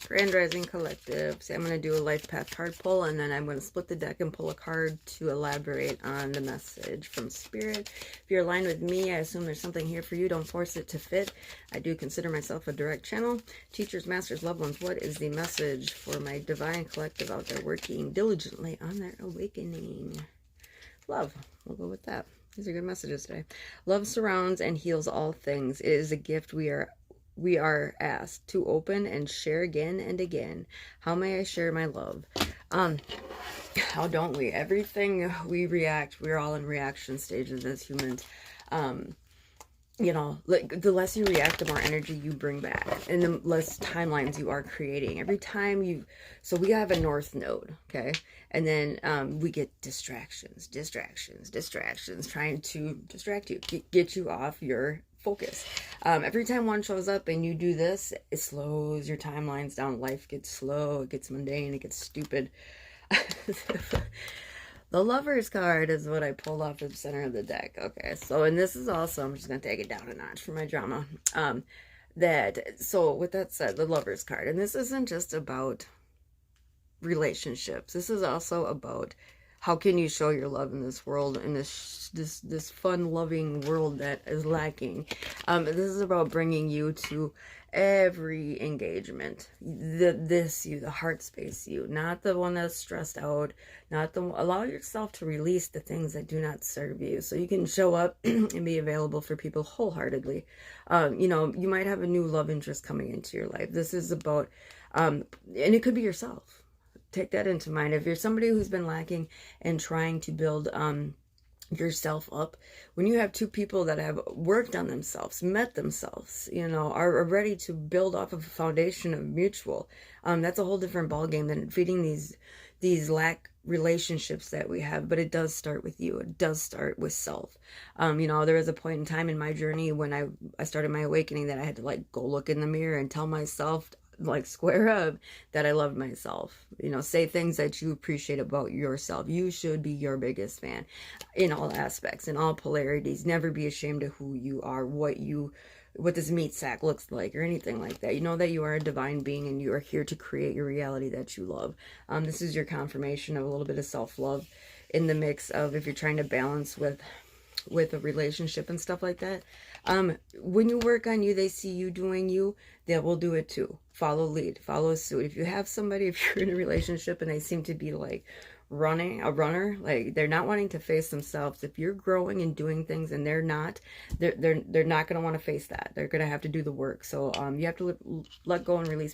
Grand Rising Collective. So I'm going to do a life path card pull, and then I'm going to split the deck and pull a card to elaborate on the message from Spirit. If you're aligned with me, I assume there's something here for you. Don't force it to fit. I do consider myself a direct channel. Teachers, masters, loved ones, what is the message for my divine collective out there working diligently on their awakening? Love. We'll go with that. These are good messages today. Love surrounds and heals all things. It is a gift we are asked to open and share again and again. How may I share my love? How don't we? Everything we react, we're all in reaction stages as humans. You know, like the less you react, the more energy you bring back, and the less timelines you are creating. Every time you, so we have a north node, okay, and then we get distractions, trying to distract you, get you off your focus. Every time one shows up and you do this, it slows your timelines down. Life gets slow, it gets mundane, it gets stupid. The Lovers card is what I pulled off the center of the deck. Okay, so, and this is also, I'm just going to take it down a notch for my drama. So with that said, the Lovers card, and this isn't just about relationships. This is also about how can you show your love in this world, in this fun, loving world that is lacking. This is about bringing you to every engagement, the heart space you, not the one that's stressed out, allow yourself to release the things that do not serve you, so you can show up and be available for people wholeheartedly. You know, you might have a new love interest coming into your life. This is about, and it could be yourself. Take that into mind. If you're somebody who's been lacking and trying to build yourself up, when you have two people that have worked on themselves, met themselves, you know, are ready to build off of a foundation of mutual, that's a whole different ballgame than feeding these lack relationships that we have. But it does start with you. It does start with self. You know, there was a point in time in my journey when I started my awakening that I had to like go look in the mirror and tell myself, like square up, that I loved myself. You know, say things that you appreciate about yourself. You should be your biggest fan in all aspects, in all polarities. Never be ashamed of who you are, what this meat sack looks like, or anything like that. You know that you are a divine being and you are here to create your reality that you love. This is your confirmation of a little bit of self-love in the mix of, if you're trying to balance with a relationship and stuff like that. When you work on you, they see you doing you, they will do it too. Follow lead, follow suit. If you have somebody, if you're in a relationship and they seem to be like a runner, like they're not wanting to face themselves, if you're growing and doing things and they're not, they're not going to want to face that. They're going to have to do the work. So you have to let go and release people.